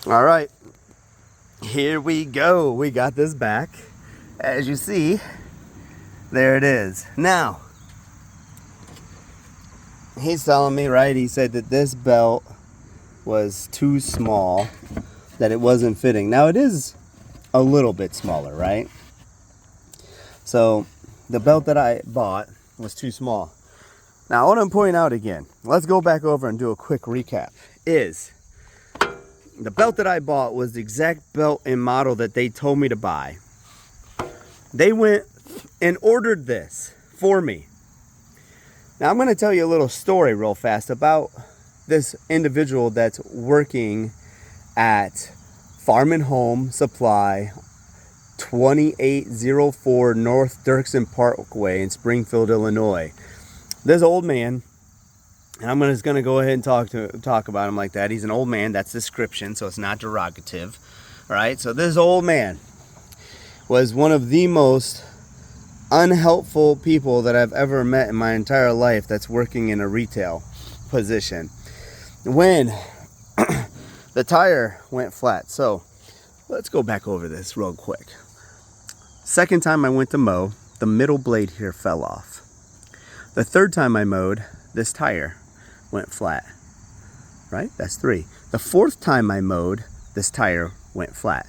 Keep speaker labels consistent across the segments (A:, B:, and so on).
A: All right, here we go. We got this back. As you see, there it is. Now, he's telling me, right, he said that this belt was too small, that it wasn't fitting. Now, it is a little bit smaller, right? So, the belt that I bought was too small. Now, I want to point out again, let's go back over and do a quick recap, is the belt that I bought was the exact belt and model that they told me to buy. They went and ordered this for me. Now, I'm going to tell you a little story real fast about this individual that's working at Farm and Home Supply, 2804 North Dirksen Parkway in Springfield, Illinois. This old man, and I'm just going to go ahead and talk about him like that. He's an old man. That's description, so it's not derogative. All right, so this old man was one of the most unhelpful people that I've ever met in my entire life that's working in a retail position. When the tire went flat, so let's go back over this real quick. Second time I went to mow, the middle blade here fell off. The third time I mowed, this tire went flat, right? That's 3. The fourth time I mowed, this tire went flat.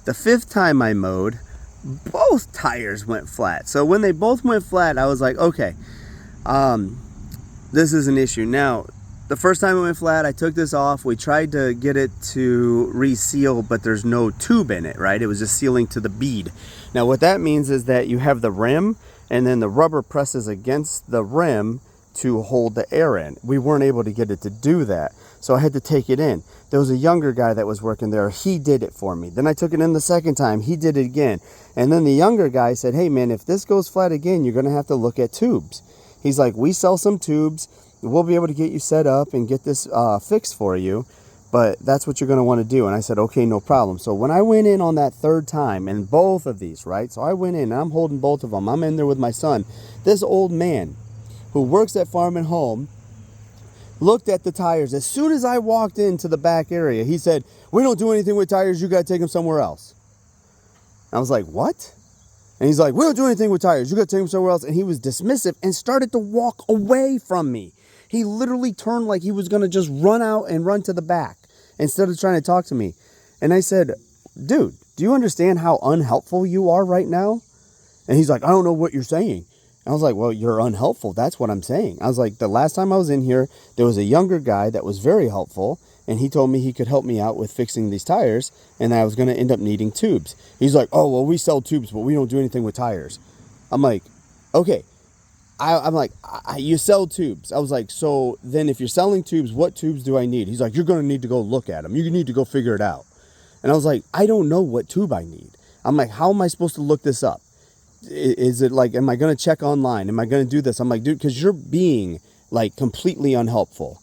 A: The fifth time I mowed, both tires went flat. So when they both went flat, I was like, okay, this is an issue. Now, the first time it went flat, I took this off. We tried to get it to reseal, but there's no tube in it, right? It was just sealing to the bead. Now, what that means is that you have the rim, and then the rubber presses against the rim to hold the air in. We weren't able to get it to do that, so I had to take it in. There was a younger guy that was working there. He did it for me. Then I took it in the second time. He did it again. And then the younger guy said, hey, man, if this goes flat again, you're going to have to look at tubes. He's like, we sell some tubes. We'll be able to get you set up and get this fixed for you, but that's what you're going to want to do. And I said, okay, no problem. So when I went in on that third time, and both of these, right? So I went in, and I'm holding both of them. I'm in there with my son. This old man who works at Farm and Home looked at the tires. As soon as I walked into the back area, he said, we don't do anything with tires. You got to take them somewhere else. I was like, what? And he's like, we don't do anything with tires. You got to take them somewhere else. And he was dismissive and started to walk away from me. He literally turned like he was going to just run out and run to the back instead of trying to talk to me. And I said, dude, do you understand how unhelpful you are right now? And he's like, I don't know what you're saying. I was like, well, you're unhelpful. That's what I'm saying. I was like, the last time I was in here, there was a younger guy that was very helpful, and he told me he could help me out with fixing these tires, and I was going to end up needing tubes. He's like, oh, well, we sell tubes, but we don't do anything with tires. I'm like, okay. I'm like, you sell tubes. I was like, so then if you're selling tubes, what tubes do I need? He's like, you're going to need to go look at them. You need to go figure it out. And I was like, I don't know what tube I need. I'm like, how am I supposed to look this up? Is it like, am I going to check online? Am I going to do this? I'm like, dude, because you're being like completely unhelpful.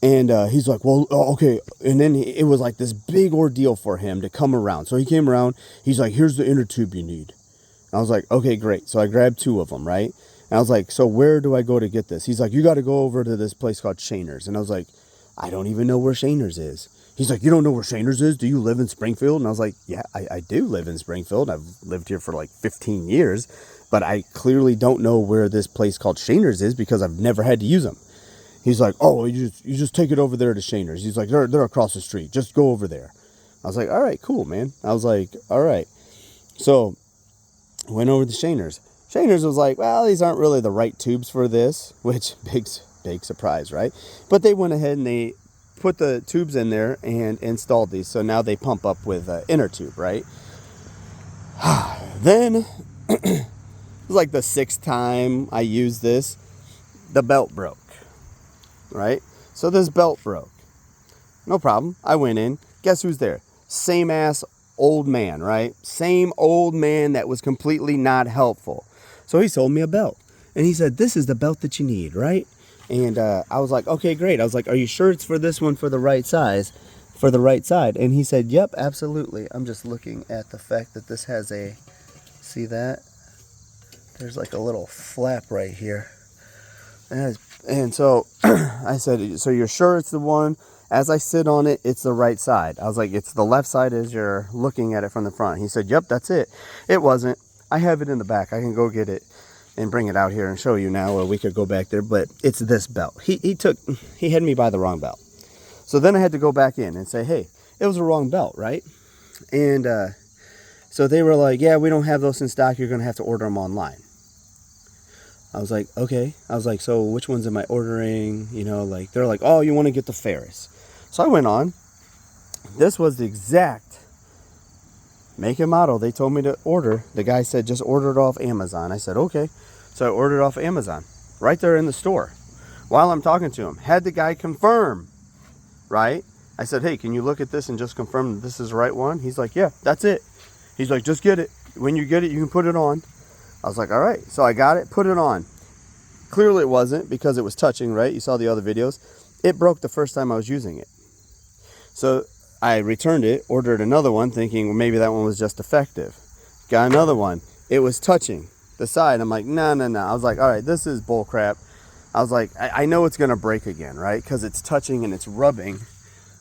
A: And he's like, well, okay. And then it was like this big ordeal for him to come around. So he came around. He's like, here's the inner tube you need. And I was like, okay, great. So I grabbed 2 of them, right? And I was like, so where do I go to get this? He's like, you got to go over to this place called Shaner's. And I was like, I don't even know where Shaner's is. He's like, you don't know where Shaner's is? Do you live in Springfield? And I was like, yeah, I do live in Springfield. I've lived here for like 15 years, but I clearly don't know where this place called Shaner's is because I've never had to use them. He's like, oh, you just take it over there to Shaner's. He's like, they're across the street. Just go over there. I was like, all right, cool, man. I was like, all right. So I went over to Shaner's. Shaner's was like, well, these aren't really the right tubes for this, which big surprise, right? But they went ahead and they put the tubes in there and installed these. So now they pump up with an inner tube, right? Then, it was like the 6th time I used this, the belt broke, right? So this belt broke. No problem. I went in. Guess who's there? Same ass old man, right? Same old man that was completely not helpful. So he sold me a belt. And he said, this is the belt that you need, right? And I was like, okay, great. I was like, are you sure it's for this one for the right size, for the right side? And he said, yep, absolutely. I'm just looking at the fact that this has a, see that? There's like a little flap right here. And so I said, so you're sure it's the one? As I sit on it, it's the right side. I was like, it's the left side as you're looking at it from the front. He said, yep, that's it. It wasn't. I have it in the back. I can go get it and bring it out here and show you now, or we could go back there, but it's this belt. He had me buy the wrong belt. So then I had to go back in and say, hey, it was the wrong belt, right? And so they were like, yeah, we don't have those in stock. You're going to have to order them online. I was like, okay. I was like, so which ones am I ordering? You know, like, they're like, oh, you want to get the Ferris. So I went on. This was the exact make and model they told me to order. The guy said, just order it off Amazon. I said, okay. So I ordered it off Amazon right there in the store. While I'm talking to him, had the guy confirm, right? I said, hey, can you look at this and just confirm that this is the right one? He's like, yeah, that's it. He's like, just get it. When you get it, you can put it on. I was like, all right. So I got it, put it on. Clearly it wasn't, because it was touching, right? You saw the other videos. It broke the first time I was using it. So I returned it, ordered another one, thinking, well, maybe that one was just defective. Got another one. It was touching the side. I'm like, no. I was like, all right, this is bull crap. I was like, I know it's going to break again, right? Because it's touching and it's rubbing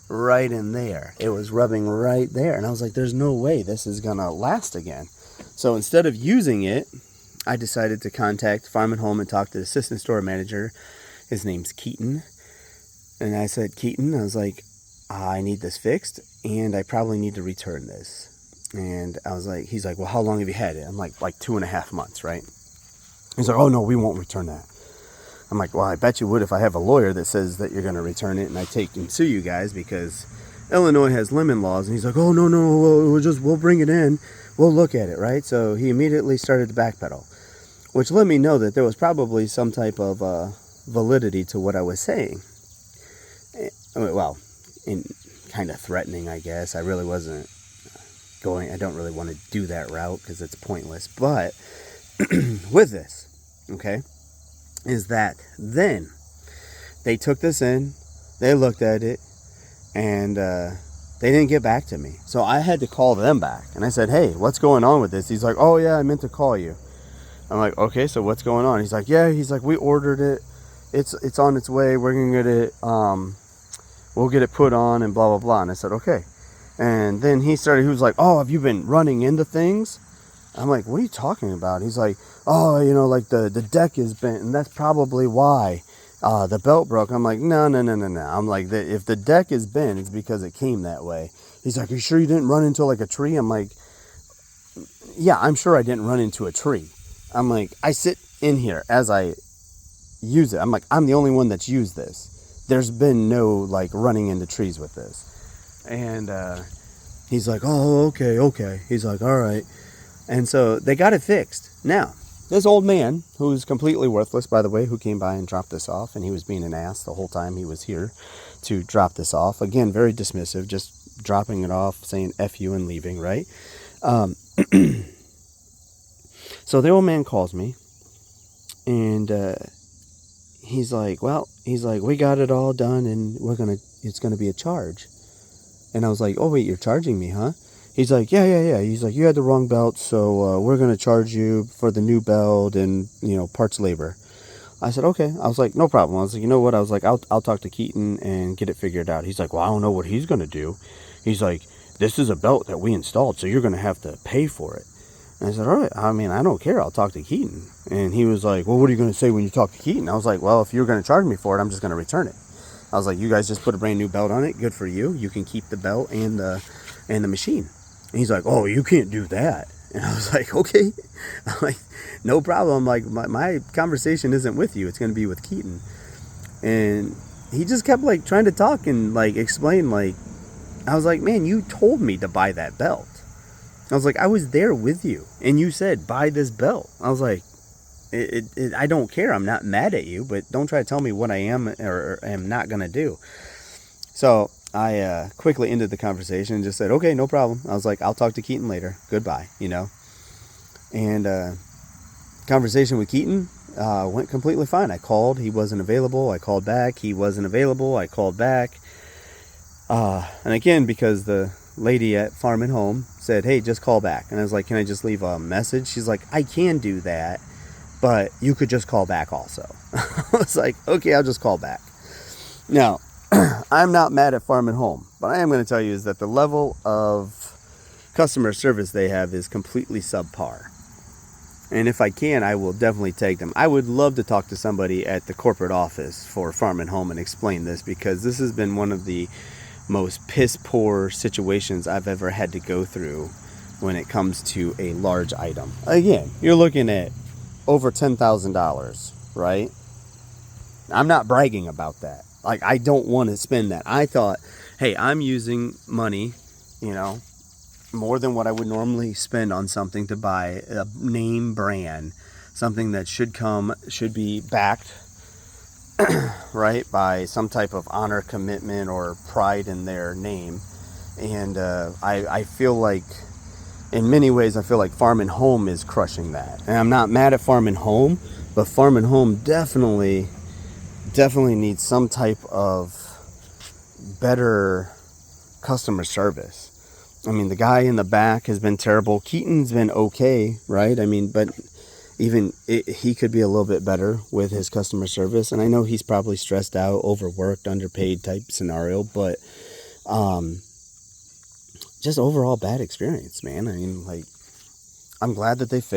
A: right in there. It was rubbing right there. And I was like, there's no way this is going to last again. So instead of using it, I decided to contact Farm and Home and talk to the assistant store manager. His name's Keaton. And I said, Keaton, I was like, I need this fixed and I probably need to return this. And I was like, he's like, well, how long have you had it? I'm like 2.5 months, right? He's like, oh no, we won't return that. I'm like, well, I bet you would if I have a lawyer that says that you're going to return it and I take and sue you guys, because Illinois has lemon laws. And he's like, oh no, we'll bring it in. We'll look at it, right? So he immediately started to backpedal, which let me know that there was probably some type of validity to what I was saying. Well, in kind of threatening, I guess. I really wasn't I don't really want to do that route because it's pointless. But with this, okay, is that then they took this in, they looked at it, and they didn't get back to me. So I had to call them back. And I said, hey, what's going on with this? He's like, oh yeah, I meant to call you. I'm like, okay, so what's going on? He's like, yeah, we ordered it. It's on its way. We're going to get it, we'll get it put on and blah, blah, blah. And I said, okay. And then he was like, oh, have you been running into things? I'm like, what are you talking about? He's like, oh, like the deck is bent, and that's probably why the belt broke. I'm like, no. I'm like, if the deck is bent, it's because it came that way. He's like, are you sure you didn't run into like a tree? I'm like, yeah, I'm sure I didn't run into a tree. I'm like, I sit in here as I use it. I'm like, I'm the only one that's used this. There's been no like running into trees with this. And he's like, oh, okay. He's like, all right. And so they got it fixed. Now, this old man, who's completely worthless, by the way, who came by and dropped this off, and he was being an ass the whole time he was here to drop this off. Again, very dismissive, just dropping it off, saying F you and leaving, right? So the old man calls me, and he's like, we got it all done, and it's gonna be a charge. And I was like, oh wait, you're charging me, huh? He's like, yeah. He's like, you had the wrong belt, so we're gonna charge you for the new belt and parts labor. I said, okay. I was like, no problem. I was like, you know what? I was like, I'll talk to Keaton and get it figured out. He's like, well, I don't know what he's gonna do. He's like, this is a belt that we installed, so you're gonna have to pay for it. And I said, all right, I mean, I don't care. I'll talk to Keaton. And he was like, well, what are you going to say when you talk to Keaton? I was like, well, if you're going to charge me for it, I'm just going to return it. I was like, you guys just put a brand new belt on it. Good for you. You can keep the belt and the machine. And he's like, oh, you can't do that. And I was like, okay. I'm like, no problem. Like, my conversation isn't with you. It's going to be with Keaton. And he just kept like trying to talk and like explain, like, I was like, man, you told me to buy that belt. I was like, I was there with you, and you said, buy this belt. I was like, I don't care. I'm not mad at you, but don't try to tell me what I am or am not going to do. So I quickly ended the conversation and just said, okay, no problem. I was like, I'll talk to Keaton later. Goodbye, And conversation with Keaton went completely fine. I called. He wasn't available. I called back. He wasn't available. I called back. And again, because the lady at Farm and Home said, hey, just call back. And I was like, can I just leave a message? She's like, I can do that, but you could just call back also. I was like, okay, I'll just call back. Now, I'm not mad at Farm and Home, but I am going to tell you is that the level of customer service they have is completely subpar. And if I can, I will definitely take them. I would love to talk to somebody at the corporate office for Farm and Home and explain this, because this has been one of the most piss poor situations I've ever had to go through when it comes to a large item. Again, you're looking at over $10,000, right? I'm not bragging about that. Like, I don't want to spend that. I thought, hey, I'm using money, you know, more than what I would normally spend on something to buy a name brand, something that should be backed, right, by some type of honor, commitment, or pride in their name. And I feel like, in many ways, I feel like Farm and Home is crushing that. And I'm not mad at Farm and Home, but Farm and Home definitely needs some type of better customer service. I mean, the guy in the back has been terrible. Keaton's been okay, right? I mean, but he could be a little bit better with his customer service. And I know he's probably stressed out, overworked, underpaid type scenario, but just overall bad experience, man. I mean, like, I'm glad that they fixed